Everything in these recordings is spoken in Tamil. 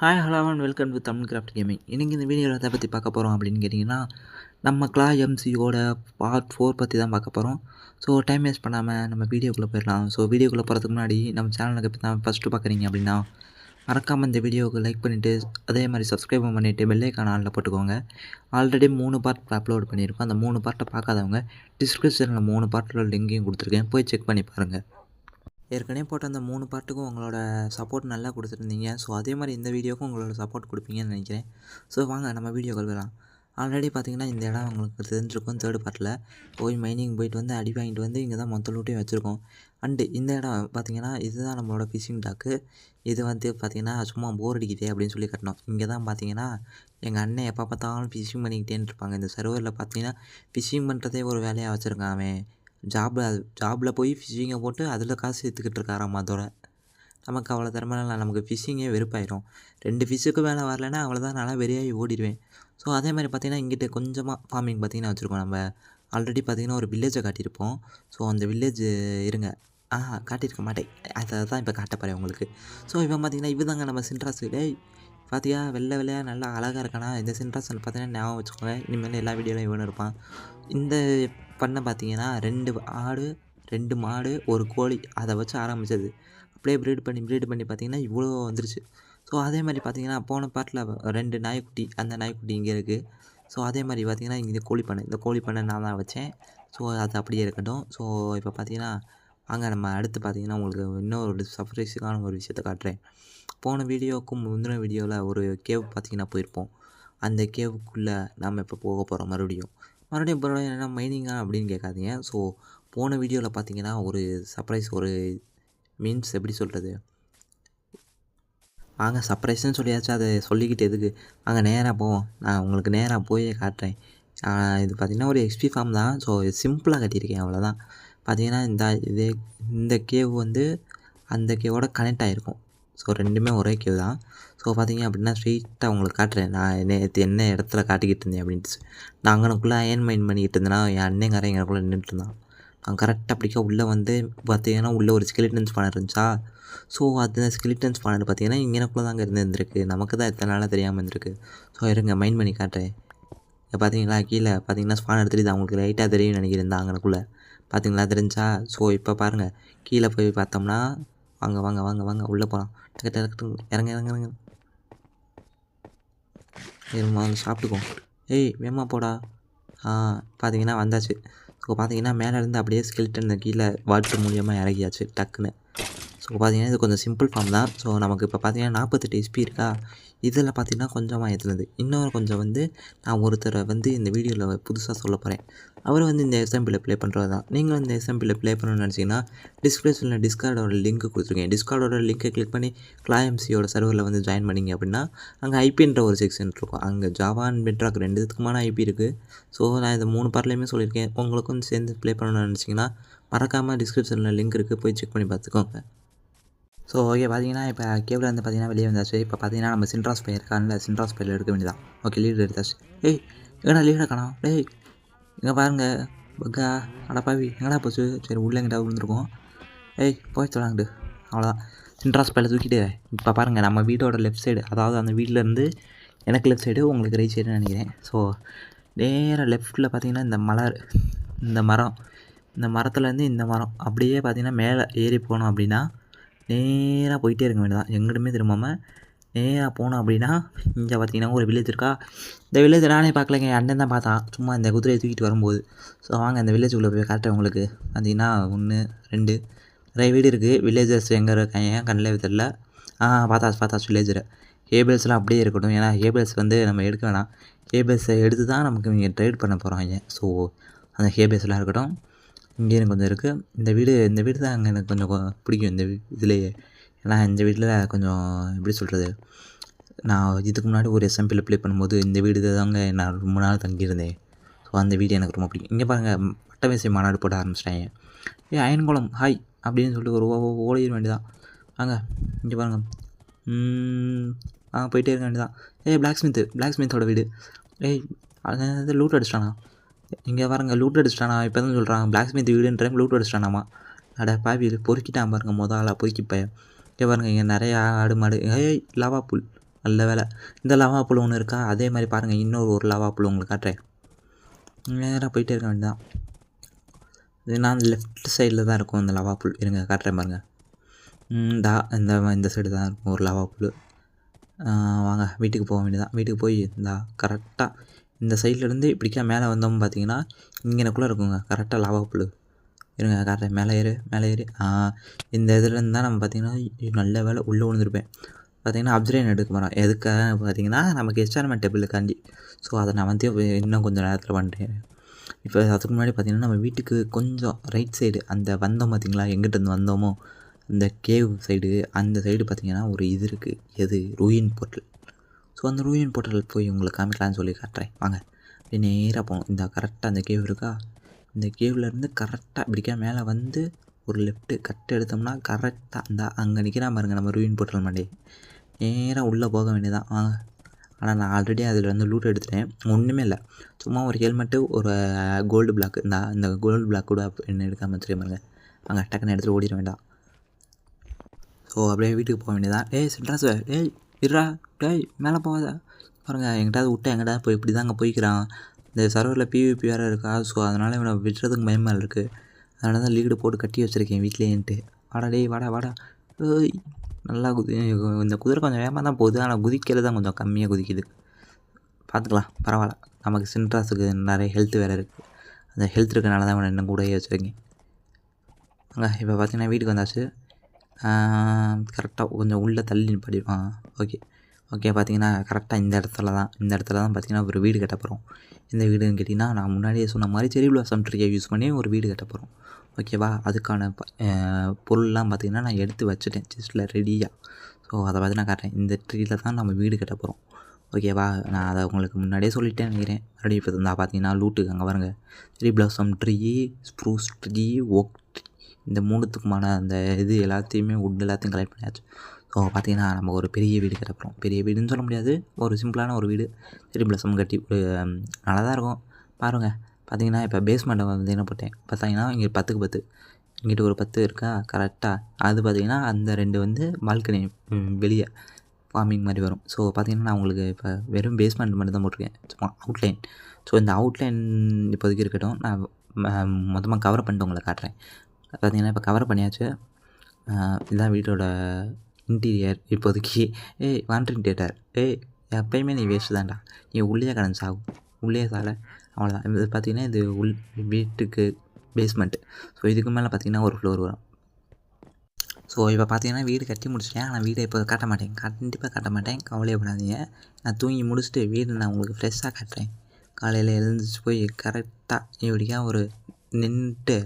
Hi hello and welcome to Tamil craft gaming. இன்றைக்கி இந்த வீடியோவில் எதை பற்றி பார்க்க போகிறோம் அப்படின்னு கேட்டிங்கன்னா, நம்ம கிளாய் எம்சியோட பார்ட் 4 பற்றி தான் பார்க்க போகிறோம். ஸோ டைம் வேஸ்ட் பண்ணாமல் நம்ம வீடியோக்குள்ளே போயிடலாம். ஸோ வீடியோக்குள்ளே போகிறதுக்கு முன்னாடி நம்ம சேனலுக்கு இப்போ தான் ஃபஸ்ட்டு பார்க்குறீங்க அப்படின்னா, மறக்காமல் இந்த வீடியோவுக்கு லைக் பண்ணிவிட்டு அதே மாதிரி சப்ஸ்கிரைபும் பண்ணிவிட்டு பெல்லைக்கான ஆளில் போட்டுக்கோங்க. ஆல்ரெடி 3 பார்ட் அப்லோட் பண்ணியிருக்கோம். அந்த 3 பார்ட்டை பார்க்காதவங்க டிஸ்கிரிப்ஷனில் 3 பார்ட்டோட லிங்கையும் கொடுத்துருக்கேன், போய் செக் பண்ணி பாருங்கள். ஏற்கனவே போட்ட அந்த 3 பார்ட்டுக்கும் உங்களோட சப்போர்ட் நல்லா கொடுத்துருந்தீங்க. ஸோ அதே மாதிரி இந்த வீடியோக்கும் உங்களோட சப்போர்ட் கொடுப்பீங்கன்னு நினைக்கிறேன். ஸோ வாங்க நம்ம வீடியோக்கள் வரலாம். ஆல்ரெடி பார்த்தீங்கன்னா இந்த இடம் உங்களுக்கு தெரிஞ்சிருக்கும். 3rd பார்ட்டில் போய் மைனிங் போயிட்டு வந்து அடி வாங்கிட்டு வந்து இங்கே தான் மொத்த லூட்டையும் வச்சுருக்கோம். அண்டு இந்த இடம் பார்த்தீங்கன்னா இதுதான் நம்மளோட ஃபிஷிங் டாக்கு. இது வந்து பார்த்தீங்கன்னா சும்மா போர் அடிக்குதே அப்படின்னு சொல்லி கட்டணும். இங்கே தான் பார்த்தீங்கன்னா எங்கள் அண்ணன் எப்போ பார்த்தாலும் ஃபிஷிங் பண்ணிக்கிட்டே இருப்பாங்க. இந்த சர்வரில் பார்த்தீங்கன்னா ஃபிஷிங் பண்ணுறதே ஒரு வேலையாக வச்சுருக்கான் அவன். ஜாபில் போய் ஃபிஷ்ஷிங்கை போட்டு அதில் காசு சேர்த்துக்கிட்டு இருக்காராம். அதோட நமக்கு அவ்வளோ திறமையில நமக்கு ஃபிஷ்ஷிங்கே வெறுப்பாயிரும். 2 ஃபிஷ்ஷுக்கு மேலே வரலைன்னா அவ்வளோதான், நல்லா வெறியாகி ஓடிடுவேன். ஸோ அதே மாதிரி பார்த்திங்கன்னா இங்கிட்ட கொஞ்சமாக ஃபார்மிங் பார்த்திங்கன்னா வச்சுருக்கோம். நம்ம ஆல்ரெடி பார்த்திங்கன்னா ஒரு வில்லேஜை காட்டியிருப்போம். ஸோ அந்த வில்லேஜ் இருங்க காட்டியிருக்க மாட்டேன், அதை தான் இப்போ காட்ட போகிறேன் உங்களுக்கு. ஸோ இப்போ பார்த்திங்கன்னா இது தாங்க நம்ம சின்ட்ராஸு. டேய் பார்த்தியா வெள்ளை வெள்ளையாக நல்லா அழகாக இருக்கானா? இந்த சின்ட்ராஸ் பார்த்தீங்கன்னா ஞாபகம் வச்சுக்கோங்க, இனிமேல் எல்லா வீடியோலையும் இவனு இருப்பான். இந்த பண்ணை பார்த்தீங்கன்னா 2 ஆடு 2 மாடு 1 கோழி அதை வச்சு ஆரம்பித்தது. அப்படியே ப்ரீட் பண்ணி பார்த்திங்கன்னா இவ்வளோ வந்துருச்சு. ஸோ அதே மாதிரி பார்த்திங்கன்னா போன பார்ட்டில் 2 நாய்க்குட்டி, அந்த நாய்க்குட்டி இங்கே இருக்குது. ஸோ அதே மாதிரி பார்த்திங்கன்னா இங்கே இந்த கோழி பண்ணை நான் தான் வச்சேன். ஸோ அது அப்படியே இருக்கட்டும். ஸோ இப்போ பார்த்திங்கன்னா வாங்க நம்ம அடுத்து பார்த்திங்கன்னா உங்களுக்கு இன்னொரு சர்ப்ரைஸுக்கான ஒரு விஷயத்தை காட்டுறேன். போன வீடியோவுக்கும் முந்தின வீடியோவில் ஒரு கேவ் பார்த்திங்கன்னா போயிருப்போம். அந்த கேவுக்குள்ளே நாம் இப்போ போக போகிறோம். மறுபடியும் என்ன மைனிங்கா அப்படின்னு கேட்காதீங்க. ஸோ போன வீடியோவில் பார்த்தீங்கன்னா ஒரு சர்ப்ரைஸ், ஒரு மீன்ஸ் எப்படி சொல்கிறது, வாங்க சர்ப்ரைஸ்ன்னு சொல்லியாச்சும் அதை சொல்லிக்கிட்டு எதுக்கு, வாங்க நேராக போவோம். நான் உங்களுக்கு நேராக போய் காட்டுறேன். இது பார்த்திங்கன்னா ஒரு எக்ஸ்பி ஃபார்ம் தான். ஸோ சிம்பிளாக கட்டியிருக்கேன், அவ்வளோதான். பார்த்திங்கன்னா இந்த கேவ் வந்து அந்த கேவோட கனெக்ட் ஆகிருக்கும். ஸோ 2மே ஒரே கேவ் தான். ஸோ பார்த்திங்க அப்படின்னா ஸ்ட்ரெயிட்டாக உங்களுக்கு காட்டுறேன் நான் நேற்று என்ன இடத்துல காட்டிக்கிட்டு இருந்தேன் அப்படின்ட்டு. நான் அங்கனக்குள்ளே அயன் மைன் பண்ணிக்கிட்டு இருந்தேன்னா என் அண்ணங்காரன் எங்களுக்குள்ளே நின்றுட்டு இருந்தான். நான் கரெக்டாக அப்படிக்கா உள்ளே வந்து பார்த்திங்கன்னா உள்ளே ஒரு ஸ்கெலிட்டன் ஸ்பானர் இருந்துச்சா. ஸோ அந்த ஸ்கெலிட்டன் ஸ்பானர் பார்த்திங்கன்னா இங்கனக்குள்ளே தாங்க இருந்துருக்கு. நமக்கு தான் எத்தனை நாளாக தெரியாமல் இருந்திருக்கு. ஸோ இருங்க மைன் பண்ணி காட்டுறேன். பார்த்தீங்களா கீழே பார்த்தீங்கன்னா ஸ்பானர் தெரியுது, அவங்களுக்கு லைட்டாக தெரியும் நினைக்கிறேன் தான் அங்கனக்குள்ளே. பார்த்தீங்களா தெரிஞ்சா. ஸோ இப்போ பாருங்கள் கீழே போய் பார்த்தோம்னா வாங்க வாங்க வாங்க வாங்க உள்ளே போகலாம். இறங்க வாங்க சாப்பிட்டுக்கோம். ஏய் வேமா போடா. பார்த்தீங்கன்னா வந்தாச்சு. ஸோ பார்த்தீங்கன்னா மேலேருந்து அப்படியே ஸ்கெலிட்டன் கீழே வாட்டர் மூலியமாக இறங்கியாச்சு டக்குன்னு. ஸோ பார்த்தீங்கன்னா இது கொஞ்சம் சிம்பிள் ஃபார்ம் தான். ஸோ நமக்கு இப்போ பார்த்தீங்கன்னா 48 எஸ்பி இருக்கா. இதில் பார்த்தீங்கன்னா கொஞ்சமாக ஏற்றுனது. இன்னொரு கொஞ்சம் வந்து நான் ஒருத்தரை வந்து இந்த வீடியோவில் புதுசாக சொல்ல போகிறேன். அவர் வந்து இந்த எஸ்எம்பியில் ப்ளே பண்ணுறது தான். நீங்களும் இந்த எஸ்எம்பியில் ப்ளே பண்ணணும்னு நினச்சிங்கன்னா டிஸ்கிரிப்ஷனில் டிஸ்கார்டோட லிங்க் கொடுத்துருக்கேன். டிஸ்கார்டோட லிங்க்கை கிளிக் பண்ணி கிளாய்எம்சியோட சர்வரில் வந்து ஜாயின் பண்ணிங்க அப்படின்னா அங்கே ஐபின்ற ஒரு செக்ஷன் இருக்கும். அங்கே ஜாவா அண்ட் பெட்ராக் 2த்துக்குமான ஐபி இருக்குது. ஸோ நான் இந்த 3 பார்ட்லேயுமே சொல்லியிருக்கேன். உங்களுக்கும் சேர்ந்து ப்ளே பண்ணணும்னு நினச்சிங்கன்னா மறக்காமல் டிஸ்கிரிப்ஷனில் லிங்க் இருக்குது, போய் செக் பண்ணி பார்த்துக்கோங்க. ஸோ ஓகே பார்த்தீங்கன்னா இப்போ கேபிள் வந்து பார்த்தீங்கன்னா வெளியே வந்தாச்சு. இப்போ பார்த்தீங்கன்னா நம்ம சின்ட்ராஸ் பையர் இருக்கான்ல, சின்ட்ராஸ் பையர் எடுக்க வேண்டியதான். ஓகே லீடர் எடுத்தாச்சு. ஏய் எங்கடா லீடர் காணோம். டேய் இங்கே பாருங்கள் பக்கா அடப்பாவி எங்கடா போச்சு. சரி உள்ளே எங்கிட்ட விழுந்துருக்கோம். ஏய் போய் சொல்லாங்கட்டு அவ்வளோதான். சின்ட்ராஸ் பையலை தூக்கிட்டு இப்போ பாருங்கள் நம்ம வீட்டோட லெஃப்ட் சைடு, அதாவது அந்த வீட்டிலேருந்து எனக்கு லெஃப்ட் சைடு உங்களுக்கு ரைட் சைடுன்னு நினைக்கிறேன். ஸோ நேராக லெஃப்ட்டில் பார்த்தீங்கன்னா இந்த மரத்துலேருந்து இந்த மரம் அப்படியே பார்த்தீங்கன்னா மேலே ஏறி போனோம் அப்படின்னா நேராக போயிட்டே இருக்க வேண்டியதான். எங்கிட்டுமே திரும்பாமல் நேராக போனோம் அப்படின்னா இங்கே பார்த்தீங்கன்னா ஒரு வில்லேஜ் இருக்கா. இந்த வில்லேஜ் நானே பார்க்கலைங்க, என் அண்ணன் தான் பார்த்தான் சும்மா இந்த குதிரையை தூக்கிட்டு வரும்போது. ஸோ வாங்க இந்த வில்லேஜுக்குள்ளே போய் காட்டுறேன் உங்களுக்கு. பார்த்தீங்கன்னா 1 2 நிறைய வீடு இருக்குது. வில்லேஜர்ஸ் எங்கே இருக்காங்க கண்ணில் தெரியல. பார்த்தாச்சு வில்லேஜரை. கேபிள்ஸ்லாம் அப்படியே இருக்கட்டும், ஏன்னா கேபிள்ஸ் வந்து நம்ம எடுக்க வேணாம். கேபிள்ஸை எடுத்து தான் நமக்கு இங்கே ட்ரேட் பண்ண போகிறாங்க. ஸோ அந்த கேபிள்ஸ்லாம் இருக்கட்டும். இங்கே எனக்கு கொஞ்சம் இருக்குது. இந்த வீடு தான் அங்கே எனக்கு கொஞ்சம் பிடிக்கும் இந்த இதுலேயே. ஏன்னா இந்த வீட்டில் கொஞ்சம் எப்படி சொல்கிறது, நான் இதுக்கு முன்னாடி ஒரு எஸ்எம்பியில் ப்ளே பண்ணும்போது இந்த வீடு தாங்க நான் ரொம்ப நாள் தங்கியிருந்தேன். ஸோ அந்த வீடு எனக்கு ரொம்ப பிடிக்கும். இங்கே பாருங்கள் பட்டமேசை மாநாடு போட ஆரம்பிச்சிட்டாங்க. அயன்குளம் ஹாய் அப்படின்னு சொல்லிட்டு ஒரு ஓடிட வேண்டியதான். வாங்க இங்கே பாருங்கள். போயிட்டே இருக்க வேண்டியதான். பிளாக் ஸ்மித்தோட வீடு. அது லூட் அடிச்சிட்டானா. இங்கே பாருங்க லூட் அடிச்சிட்டானா. இப்போ தான் சொல்கிறாங்க பிளாக் ஸ்மித் வீடுன்ற லூட் அடிச்சிட்டானாமா. அட பாவி பொறுக்கிட்டான் பாருங்கள், முதல்ல பொறுக்கிப்பேன். இங்கே பாருங்கள் இங்கே நிறையா ஆடு மாடு. லாவா புல் நல்ல வேலை. இந்த லவா புல் ஒன்று இருக்கா, அதே மாதிரி பாருங்கள் இன்னொரு லவா புல் உங்களுக்கு காட்டுறேன். நேராக போயிட்டே இருக்க வேண்டியதான். இதுனா லெஃப்ட் சைடில் தான் இருக்கும் இந்த லவா புல். இருங்க காட்டுறேன் பாருங்கள். இந்த சைடு தான் இருக்கும் ஒரு லவா புல். வாங்க வீட்டுக்கு போக வேண்டியதான். வீட்டுக்கு போய் கரெக்டாக இந்த சைட்லேருந்து இப்படிக்கா மேலே வந்தோம்னு பார்த்தீங்கன்னா இங்கனக்குள்ளே இருக்குங்க கரெக்டாக லவா புல். இருங்க காட்டுறேன். மேலே ஏறு இந்த இதுலேருந்து தான் நம்ம பார்த்திங்கன்னா நல்ல வேலை உள்ளே விழுந்துருப்பேன். பார்த்திங்கன்னா அப்சர்வேஷன் எடுக்க போகிறோம். எதுக்காக பார்த்திங்கன்னா நமக்கு எஸ்டார்மெண்ட் டேபிளுக்காண்டி. ஸோ அதை நான் வந்து இன்னும் கொஞ்சம் நேரத்தில் பண்ணுறேன். இப்போ அதுக்கு முன்னாடி பார்த்திங்கன்னா நம்ம வீட்டுக்கு கொஞ்சம் ரைட் சைடு அந்த வந்தோம் பார்த்திங்களா, எங்கிட்டேருந்து வந்தோமோ அந்த கேவ் சைடு, அந்த சைடு பார்த்திங்கன்னா ஒரு இது இருக்குது. எது? Ruin portal. ஸோ அந்த ரூயின் போர்ட்டல் போய் உங்களுக்கு காமிக்கலான்னு சொல்லி காட்டுறேன் வாங்க. அப்படியே நேராக போகணும். இந்த கரெக்டாக அந்த கேவ் இருக்கா, இந்த கேவ்லேருந்து கரெக்டாக இப்படிக்கா மேலே வந்து ஒரு லெஃப்ட்டு கட்டு எடுத்தோம்னா கரெக்டாக அங்கே நிற்கிறா பாருங்க நம்ம ரூயின் போர்ட்டல் மாட்டே. நேராக உள்ளே போக வேண்டியதான் வாங்க. ஆனால் நான் ஆல்ரெடி அதில் வந்து லூட் எடுத்துட்டேன். ஒன்றுமே இல்லை, சும்மா ஒரு ஹெல்மெட்டு, ஒரு கோல்டு பிளாக். இந்த கோல்டு பிளாக் கூட என்ன எடுக்காமல் வச்சுருக்கேன் பாருங்க. வாங்க டக்குன்னு எடுத்துகிட்டு ஓடிட வேண்டாம். ஸோ அப்படியே வீட்டுக்கு போக வேண்டியதான். சின்ராஸ் இருடா, மேலே போகாத பாருங்கள். எங்கிட்டாவது விட்டா எங்கிட்டாவது போய் இப்படி தாங்க போய்க்கிறான். இந்த சர்வரில் பிவிபி வேறு இருக்கா, ஸோ அதனால் இவனை விட்டுறதுக்கு பயமாக இருக்குது. அதனால தான் லீடு போட்டு கட்டி வச்சுருக்கேன் வீட்லேன்ட்டு. வாடா நல்லா இந்த குதிரை கொஞ்சம் வேகமாக தான் போகுது, ஆனால் குதிக்கிறது தான் கொஞ்சம் கம்மியாக குதிக்குது. பார்த்துக்கலாம், பரவாயில்ல. நமக்கு சின்ராஸுக்கு நிறைய ஹெல்த் வேறு இருக்குது. அந்த ஹெல்த் இருக்கனால தான் இவனை இன்னும் கூடயே வச்சுருக்கேன். இப்போ பார்த்தீங்கன்னா வீட்டுக்கு வந்தாச்சு. கரெக்டாக கொஞ்சம் உள்ளே தள்ளி படிப்பான். ஓகே பார்த்தீங்கன்னா கரெக்டாக இந்த இடத்துல தான் பார்த்தீங்கன்னா ஒரு வீடு கட்ட போகிறோம். இந்த வீடுன்னு கேட்டிங்கன்னா நான் முன்னாடியே சொன்ன மாதிரி செரி பிளாசம் ட்ரீயை யூஸ் பண்ணி ஒரு வீடு கட்ட போகிறோம். ஓகேவா? அதுக்கான பொருள்லாம் பார்த்திங்கன்னா நான் எடுத்து வச்சுட்டேன் செஸ்ட்டில் ரெடியாக. ஸோ அதை பார்த்து நான் காட்டுறேன். இந்த ட்ரீயில் தான் நம்ம வீடு கட்ட போகிறோம். ஓகேவா? நான் அதை உங்களுக்கு முன்னாடியே சொல்லிட்டேன்னு நினைக்கிறேன். மறுபடியும் இப்போ இருந்தால் பார்த்தீங்கன்னா லூட்டுக்கு அங்கே பாருங்க, செரி blossom tree, spruce tree, okay tree, இந்த 3த்துக்குமான அந்த இது எல்லாத்தையுமே வுட் எல்லாத்தையும் கலெக்ட் பண்ணியாச்சு. ஸோ பார்த்திங்கன்னா நம்ம ஒரு பெரிய வீடு கட்ட போகிறோம். பெரிய வீடுன்னு சொல்ல முடியாது, ஒரு சிம்பிளான ஒரு வீடு செரி பிளாசம் கட்டி நல்லா தான் இருக்கும் பாருங்கள். பார்த்திங்கன்னா இப்போ பேஸ்மெண்ட்டை வந்து என்ன போட்டேன் பார்த்திங்கன்னா, இங்கே 10க்கு 10, இங்கிட்ட ஒரு 10 இருக்கா கரெக்டாக. அது பார்த்திங்கன்னா அந்த 2 வந்து பால்கனி வெளியே ஃபார்மிங் மாதிரி வரும். ஸோ பார்த்திங்கன்னா நான் உங்களுக்கு இப்போ வெறும் பேஸ்மெண்ட் மட்டும் தான் போட்டிருக்கேன், சும்மா அவுட்லைன். ஸோ இந்த அவுட்லைன் இப்போதைக்கு இருக்கட்டும், நான் மொத்தமாக கவர் பண்ணிட்டு உங்களை காட்டுறேன். பார்த்திங்கன்னா இப்போ கவர் பண்ணியாச்சு. இதுதான் வீட்டோட இன்டீரியர் இப்போதைக்கு. வாண்டரிங் தேட்டர் எப்பயுமே நீ வேஸ்ட்டு தான்டா, நீ உள்ளே கடந்து சாகும், உள்ளே சாலை, அவ்வளோதான். இது பார்த்திங்கன்னா இது வீட்டுக்கு பேஸ்மெண்ட்டு. ஸோ இதுக்கு மேலே பார்த்திங்கன்னா ஒரு ஃப்ளோர் வரும். ஸோ இப்போ பார்த்திங்கன்னா வீடு கட்டி முடிச்சிட்டேன். ஆனால் வீடை இப்போ காட்ட மாட்டேன், கண்டிப்பாக காட்ட மாட்டேன், கவலையப்படாதீங்க. நான் தூங்கி முடிச்சுட்டு வீடு நான் உங்களுக்கு ஃப்ரெஷ்ஷாக காட்டுறேன். காலையில் எழுந்திரிச்சு போய் கரெக்டாக இப்படிக்கா ஒரு நின்றுட்டு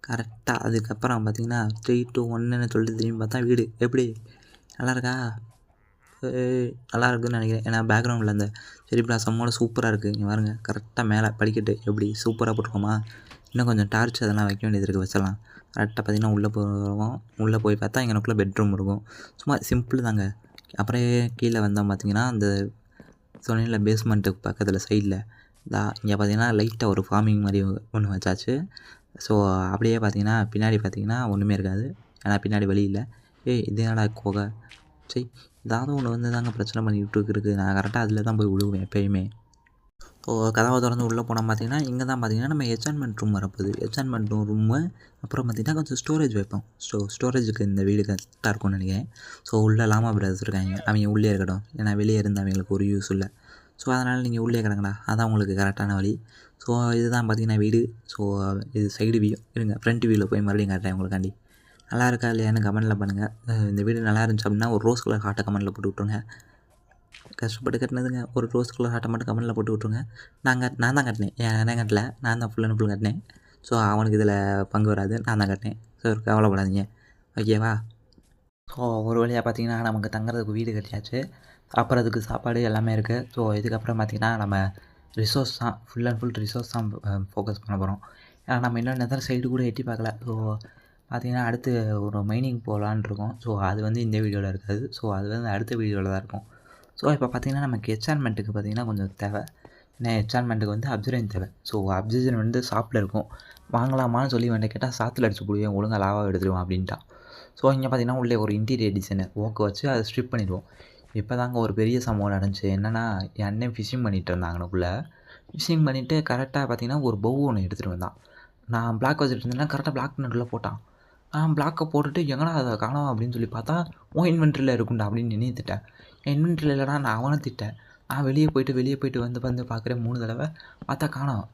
கரெக்டாக அதுக்கப்புறம் பார்த்திங்கன்னா 3, 2, 1ன்னு சொல்லிட்டு திரும்பி பார்த்தா வீடு எப்படி நல்லா இருக்கா? நல்லா இருக்குதுன்னு நினைக்கிறேன். ஏன்னா பேக்ரவுண்டில் அந்த செரி பிளாசமோட சூப்பராக இருக்குது. இங்கே பாருங்க கரெக்டாக மேலே படிக்கட்டு எப்படி சூப்பராக போட்டிருக்கோமா? இன்னும் கொஞ்சம் டார்ச் அதெல்லாம் வைக்க வேண்டியது இருக்குது, வச்சிடலாம். கரெக்டாக பார்த்திங்கன்னா உள்ளே போவோம். உள்ளே போய் பார்த்தா எங்களுக்குள்ளே பெட்ரூம் இருக்கும். சும்மா சிம்பிள் தாங்க. அப்புறம் கீழே வந்தோம் பார்த்திங்கன்னா அந்த சொன்ன பேஸ்மெண்ட்டுக்கு பக்கத்தில் சைடில் இங்கே பார்த்திங்கன்னா லைட்டாக ஒரு ஃபார்மிங் மாதிரி ஒன்று வச்சாச்சு. ஸோ அப்படியே பார்த்திங்கன்னா பின்னாடி பார்த்திங்கன்னா ஒன்றுமே இருக்காது, ஏன்னா பின்னாடி வழி இல்லை. இது என்னடா கோகை சரி, ஏதாவது ஒன்று வந்து தாங்க பிரச்சனை பண்ணிக்கிட்டு இருக்குது. நான் கரெக்டாக அதில் தான் போய் விழுவேன் எப்போயுமே. ஸோ கதவை திறந்து உள்ளே போனால் பார்த்திங்கன்னா இங்கே தான் பார்த்திங்கன்னா நம்ம என்சான்மெண்ட் ரூம் வரப்போகுது. என்சான்மெண்ட் ரூமு அப்புறம் பார்த்திங்கன்னா கொஞ்சம் ஸ்டோரேஜ் வைப்போம். ஸ்டோரேஜுக்கு இந்த வீடு கரெக்டாக இருக்கும்னு நினைக்கிறேன். ஸோ உள்ளே லாமா பிரதர்ஸ் இருக்காங்க, அவங்க உள்ளே இருக்கட்டும், ஏன்னா வெளியே இருந்து அவங்களுக்கு ஒரு யூஸ் இல்லை. ஸோ அதனால் நீங்கள் உள்ளே கிடங்கடா, அதான் உங்களுக்கு கரெக்டான வழி. ஸோ இதுதான் பார்த்திங்கன்னா வீடு. ஸோ இது சைடு வியூ. இருங்க ஃப்ரண்ட் வியூவில் போய் மறுபடியும் காட்டுறேன் உங்களுக்காண்டி. நல்லா இருக்கா இல்லையான்னு கமெண்ட்டில் பண்ணுங்கள். இந்த வீடு நல்லா இருந்துச்சு அப்படின்னா ஒரு ரோஸ் கலர் ஹார்ட்டை கமெண்ட்டில் போட்டு விட்ருங்க. கஷ்டப்பட்டு கட்டினதுங்க, ஒரு ரோஸ் கலர் ஹார்ட்டை மட்டும் கமெண்ட்டில் போட்டு விட்ருங்க. நான் தான் கட்டினேன், ஏன் கட்டல, நான் தான் ஃபுல் அண்ட் ஃபுல் கட்டினேன். ஸோ அவனுக்கு இதில் பங்கு வராது, நான் தான் கட்டினேன். ஸோ கவலைப்படாதீங்க, ஓகேவா? ஸோ ஒரு வழியாக பார்த்திங்கன்னா நமக்கு தங்குறதுக்கு வீடு கட்டியாச்சு, சாப்பிட்றதுக்கு சாப்பாடு எல்லாமே இருக்குது. ஸோ இதுக்கப்புறம் பார்த்திங்கன்னா நம்ம ரிசோர்ஸ் தான், ஃபுல் அண்ட் ஃபுல் ரிசோர்ஸ் தான் ஃபோக்கஸ் பண்ண போகிறோம். ஏன்னா நம்ம இன்னும் நெதர் சைடு கூட எட்டி பார்க்கல. ஸோ பார்த்திங்கன்னா அடுத்து ஒரு மைனிங் போகலான்னு இருக்கோம். ஸோ அது வந்து இந்த வீடியோவில் இருக்காது, ஸோ அது வந்து அடுத்த வீடியோவில் தான் இருக்கும். ஸோ இப்போ பார்த்திங்கன்னா நமக்கு என்சான்மெண்ட்டுக்கு பார்த்திங்கன்னா கொஞ்சம் தேவை. ஏன்னா என்சான்மெண்ட்டுக்கு வந்து அப்சர்வேஷன் தேவை. ஸோ அப்சர்வேஷன் வந்து ஷாப்பில் இருக்கும், வாங்கலாமான்னு சொல்லி வேண்ட கேட்டால் சாத்தில் அடிச்சு போடுவேன், ஒழுங்காக லாவாக எடுத்துருவோம் அப்படின்ட்டான். ஸோ இங்கே பார்த்திங்கன்னா உள்ளே ஒரு இன்டீரியர் டிசைனர் ஓக்க வச்சு அதை ஸ்ட்ரிப் பண்ணிடுவோம். இப்போ தாங்க ஒரு பெரிய சம்பவம் நடந்துச்சு. என்னென்னா, என் அண்ணன் ஃபிஷிங் பண்ணிகிட்டு இருந்தாங்கனுக்குள்ளே. ஃபிஷிங் பண்ணிவிட்டு கரெக்டாக பார்த்தீங்கன்னா ஒரு பவு ஒன்று எடுத்துகிட்டு வந்தான். நான் பிளாக் வச்சுட்டு இருந்தேன்னா கரெக்டாக பிளாக் நடுவில் போட்டான். நான் பிளாக்கை போட்டுட்டு எங்கடா அதை காணோம் அப்படின்னு சொல்லி பார்த்தா, உன் இன்வென்ட்ரியில் இருக்கும்டா அப்படின்னு என்னையும் திட்டேன். என் இன்வென்ட்ரியில் இல்லைனா நான் அவனை திட்டேன். நான் வெளியே போயிட்டு வந்து பார்க்குறேன் 3 தடவை. பார்த்தா காணோம்.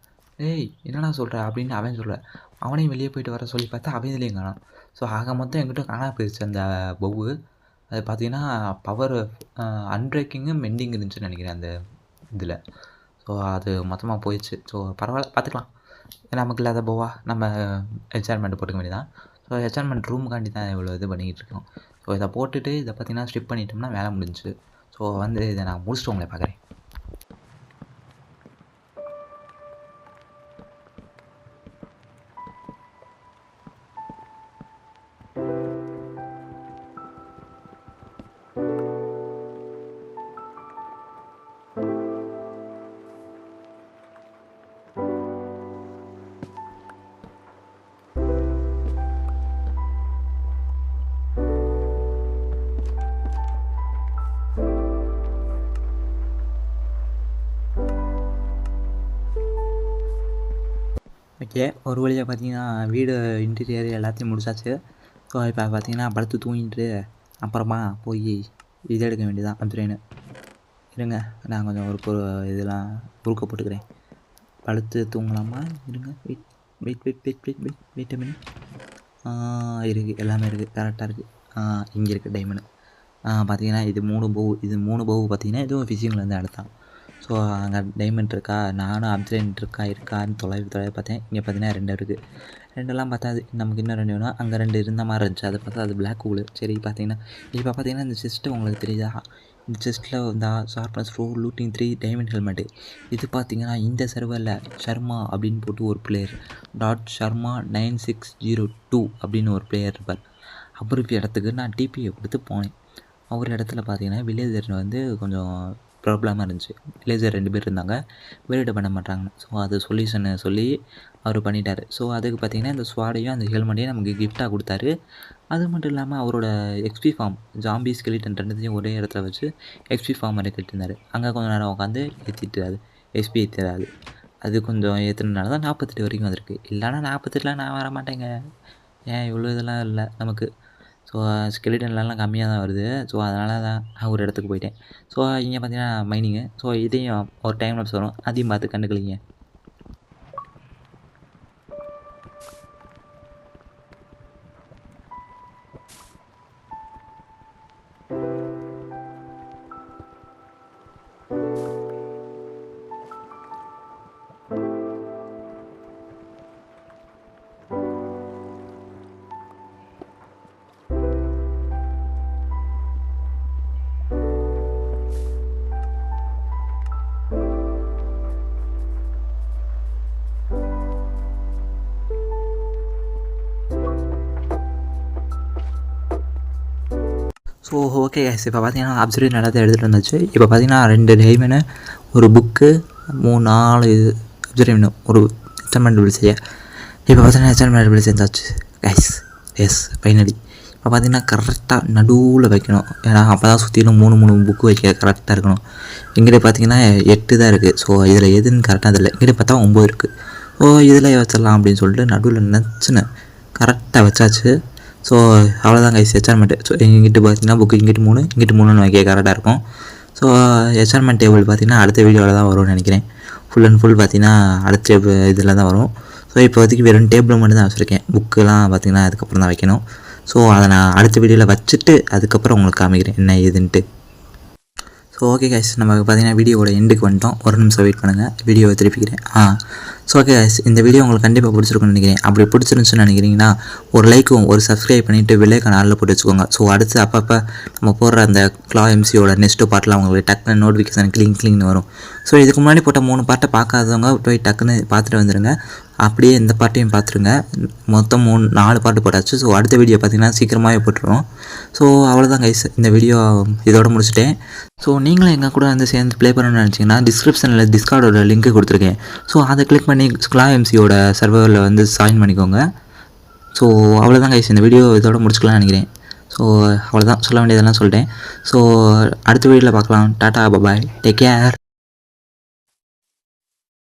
ஏய் என்னடா சொல்கிற அப்படின்னு அவன் சொல்கிறேன். அவனையும் வெளியே போயிட்டு வர சொல்லி பார்த்தா அவன் இதுலேயும் காணோம். ஸோ ஆக மொத்தம் என்கிட்ட காணாம போயிடுச்சு அந்த பவு. அது பார்த்தீங்கன்னா பவர் அன்பிரேக்கிங்கு மெண்டிங் இருந்துச்சுன்னு நினைக்கிறேன் அந்த இதில். ஸோ அது மொத்தமாக போயிடுச்சு. ஸோ பரவாயில்ல பார்த்துக்கலாம். நமக்கு இல்லாத போவா நம்ம என்சார்மெண்ட் போட்டுக்க வேண்டியதான். ஸோ என்சார்மெண்ட் ரூமுக்காண்டி தான் இவ்வளோ இது பண்ணிக்கிட்டு இருக்கோம். ஸோ இதை போட்டுட்டு இதை பார்த்தீங்கன்னா ஸ்ட்ரிப் பண்ணிட்டோம்னா வேலை முடிஞ்சிச்சு. ஸோ வந்து இதை நான் முடிச்சுட்டு உங்களை பார்க்குறேன். ஓகே, ஒரு வழியாக பார்த்தீங்கன்னா வீடு இன்டீரியர் எல்லாத்தையும் முடிச்சாச்சு. ஸோ இப்போ பார்த்தீங்கன்னா படுத்து தூங்கிட்டு அப்புறமா போய் இது எடுக்க வேண்டியதான் அப்துரேனு. இருங்க நான் கொஞ்சம் ஒரு இதெல்லாம் குறுக்க போட்டுக்கிறேன். படுத்து தூங்கலாமா? இருங்க வெயிட் மினிட். இருக்குது, எல்லாமே இருக்குது, கரெக்டாக இருக்குது. இங்கே இருக்குது டைமண்டு. பார்த்தீங்கன்னா இது 3 பவு பார்த்தீங்கன்னா இதுவும் ஃபிஷிங்லேருந்து எடுத்தான். ஸோ அங்கே டைமண்ட் இருக்கா, நானும் அப்துரேன் இருக்கான்னு தொலை பார்த்தேன். இங்கே பார்த்தீங்கன்னா 2 இருக்குது. 2எல்லாம் பார்த்தாது, நமக்கு இன்னும் 2 வேணும். அங்கே 2 இருந்த மாதிரி இருந்துச்சு. அதை பார்த்தா அது பிளாக் ஹோலு. சரி பார்த்தீங்கன்னா இப்போ பார்த்தீங்கன்னா இந்த செஸ்ட்டு உங்களுக்கு தெரியுதா? இந்த செஸ்ட்டில் வந்து ஷார்ப்னஸ் 4 லூட்டிங் 3 டைமண்ட் ஹெல்மெட்டு. இது பார்த்தீங்கன்னா இந்த சர்வரில் ஷர்மா அப்படின்னு போட்டு ஒரு பிளேயர் .sharma 9602 அப்படின்னு ஒரு பிளேயர் இருப்பார். அவருக்கு இடத்துக்கு நான் டிபியை கொடுத்து போனேன். அவர் இடத்துல பார்த்தீங்கன்னா வில்லேஜர் வந்து கொஞ்சம் ப்ராப்ளமாக இருந்துச்சு. வில்லேஜர் 2 பேர் இருந்தாங்க, வெளியிட பண்ண மாட்டாங்க. ஸோ அது சொல்யூஷனை சொல்லி அவர் பண்ணிட்டார். ஸோ அதுக்கு பார்த்திங்கன்னா இந்த ஸ்வாடையும் அந்த ஹெல்மெட்டையும் நமக்கு கிஃப்டாக கொடுத்தாரு. அது மட்டும் இல்லாமல் அவரோட எக்ஸ்பி ஃபார்ம் ஜாம்பி ஸ்கெலிட்டன் 2த்தையும் ஒரே இடத்துல வச்சு எக்ஸ்பி ஃபார்ம் எடுத்துகிட்டு இருந்தார். அங்கே கொஞ்சம் நேரம் உட்காந்து ஏற்றிட்டாரு, எக்ஸ்பி ஏற்றுறாரு. அது கொஞ்சம் ஏற்றுனதுனால தான் 48 வரைக்கும் வந்திருக்கு. இல்லைனா 48லாம் நான் வர மாட்டேங்க. ஏன் இவ்வளோ இதெல்லாம் இல்லை நமக்கு. ஸோ ஸ்கெலிட்டன்லாம் கம்மியாக தான் வருது. ஸோ அதனால தான் நான் ஒரு இடத்துக்கு போயிட்டேன். ஸோ இங்கே பார்த்தீங்கன்னா மைனிங்கு. ஸோ இதையும் ஒரு டைம் லாப்ஸ் வரும், அதையும் பார்த்து கண்டுக்கலிங்க. ஸோ ஓகே கைஸ், இப்போ பார்த்தீங்கன்னா அப்சர்வேட் எல்லாத்தையும் எடுத்துகிட்டு வந்துச்சு. இப்போ பார்த்தீங்கன்னா 2 டைமண்டு, ஒரு புக்கு, 4 அப்சர்வேட், ஒரு எச்சர்மெண்ட் பில் செய்ய. இப்போ பார்த்தீங்கன்னா எச்சர்மெண்ட் பில் செஞ்சாச்சு கைஸ். S finally. இப்போ பார்த்தீங்கன்னா கரெக்டாக நடுவில் வைக்கணும். ஏன்னா அப்போ தான் சுற்றிலும் 3 புக்கு வைக்க கரெக்டாக இருக்கணும். இங்கிட்ட பார்த்தீங்கன்னா 8 தான் இருக்குது. ஸோ இதில் எதுன்னு கரெக்டாக தெரியல. இங்கிட்ட பார்த்தா 9 இருக்குது. ஸோ இதில் வச்சிடலாம் அப்படின்னு சொல்லிட்டு நடுவில் நினச்சினேன். கரெக்டாக வச்சாச்சு. ஸோ அவ்வளோதான் கைஸ் எச்சர்மெண்ட்டு. ஸோ இங்கிட்டு பார்த்தீங்கன்னா புக்கு இங்கிட்டு 3 இங்கிட்டு 3ன்னு வைக்க கரெக்டாக இருக்கும். ஸோ எச்சர்மெண்ட் டேபிள் பார்த்தீங்கன்னா அடுத்த வீடியோவில் தான் வரும்னு நினைக்கிறேன். ஃபுல் அண்ட் ஃபுல் பார்த்தீங்கன்னா அடுத்த இதில் தான் வரும். ஸோ இப்போதைக்கு வெறும் டேபிள் மட்டும் தான் வச்சுருக்கேன். புக்கெலாம் பார்த்தீங்கன்னா அதுக்கப்புறம் தான் வைக்கணும். ஸோ அதை நான் அடுத்த வீடியோவில் வச்சுட்டு அதுக்கப்புறம் உங்களுக்கு காமிக்கிறேன் என்ன ஏதுன்ட்டு. ஸோ ஓகே கைஸ், நம்ம பார்த்தீங்கன்னா வீடியோவோட எண்டுக்கு வந்துட்டோம். ஒரு நிமிஷம் வெயிட் பண்ணுங்கள், வீடியோவை திருப்பிக்கிறேன். ஸோ ஓகே கைஸ், இந்த வீடியோ உங்களுக்கு கண்டிப்பாக பிடிச்சிருக்குன்னு நினைக்கிறேன். அப்படி பிடிச்சிருந்துச்சுன்னு நினைக்கிறீங்கன்னா ஒரு லைக்கும் ஒரு சப்ஸ்கிரைப் பண்ணிவிட்டு வில்லேக்கான ஆளில் போட்டு வச்சுக்கோங்க. ஸோ அடுத்து அப்பப்போ நம்ம போடுற அந்த கிளா எம்சியோட நெக்ஸ்ட்டு பார்ட்டில் உங்களுக்கு டக்குன்னு நோட்டிஃபிகேஷன் கிளிங்னு வரும். ஸோ இதுக்கு முன்னாடி போட்ட 3 பார்ட்டை பார்க்காதவங்க போய் டக்குன்னு பார்த்துட்டு வந்துடுங்க. அப்படியே இந்த பாட்டையும் பார்த்துருங்க. மொத்தம் 4 பாட்டு போட்டாச்சு. ஸோ அடுத்த வீடியோ பார்த்திங்கன்னா சீக்கிரமாகவே போட்டுருவோம். ஸோ அவ்வளோதான் கைஸ், இந்த வீடியோ இதோட முடிச்சுட்டேன். ஸோ நீங்களும் எங்கள் கூட வந்து சேர்ந்து ப்ளே பண்ணணும்னு நினச்சிங்கன்னா டிஸ்கிரிப்ஷனில் டிஸ்கார்டோட லிங்க் கொடுத்துருக்கேன். ஸோ அதை கிளிக் பண்ணி கிளா எம்சியோட சர்வரில் வந்து ஜாயின் பண்ணிக்கோங்க. ஸோ அவ்வளோதான் கைஸ், இந்த வீடியோ இதோட முடிச்சுக்கலாம்னு நினைக்கிறேன். ஸோ அவ்வளோதான், சொல்ல வேண்டியதெல்லாம் சொல்லிட்டேன். ஸோ அடுத்த வீடியோவில் பார்க்கலாம். Tata, bye bye, take care.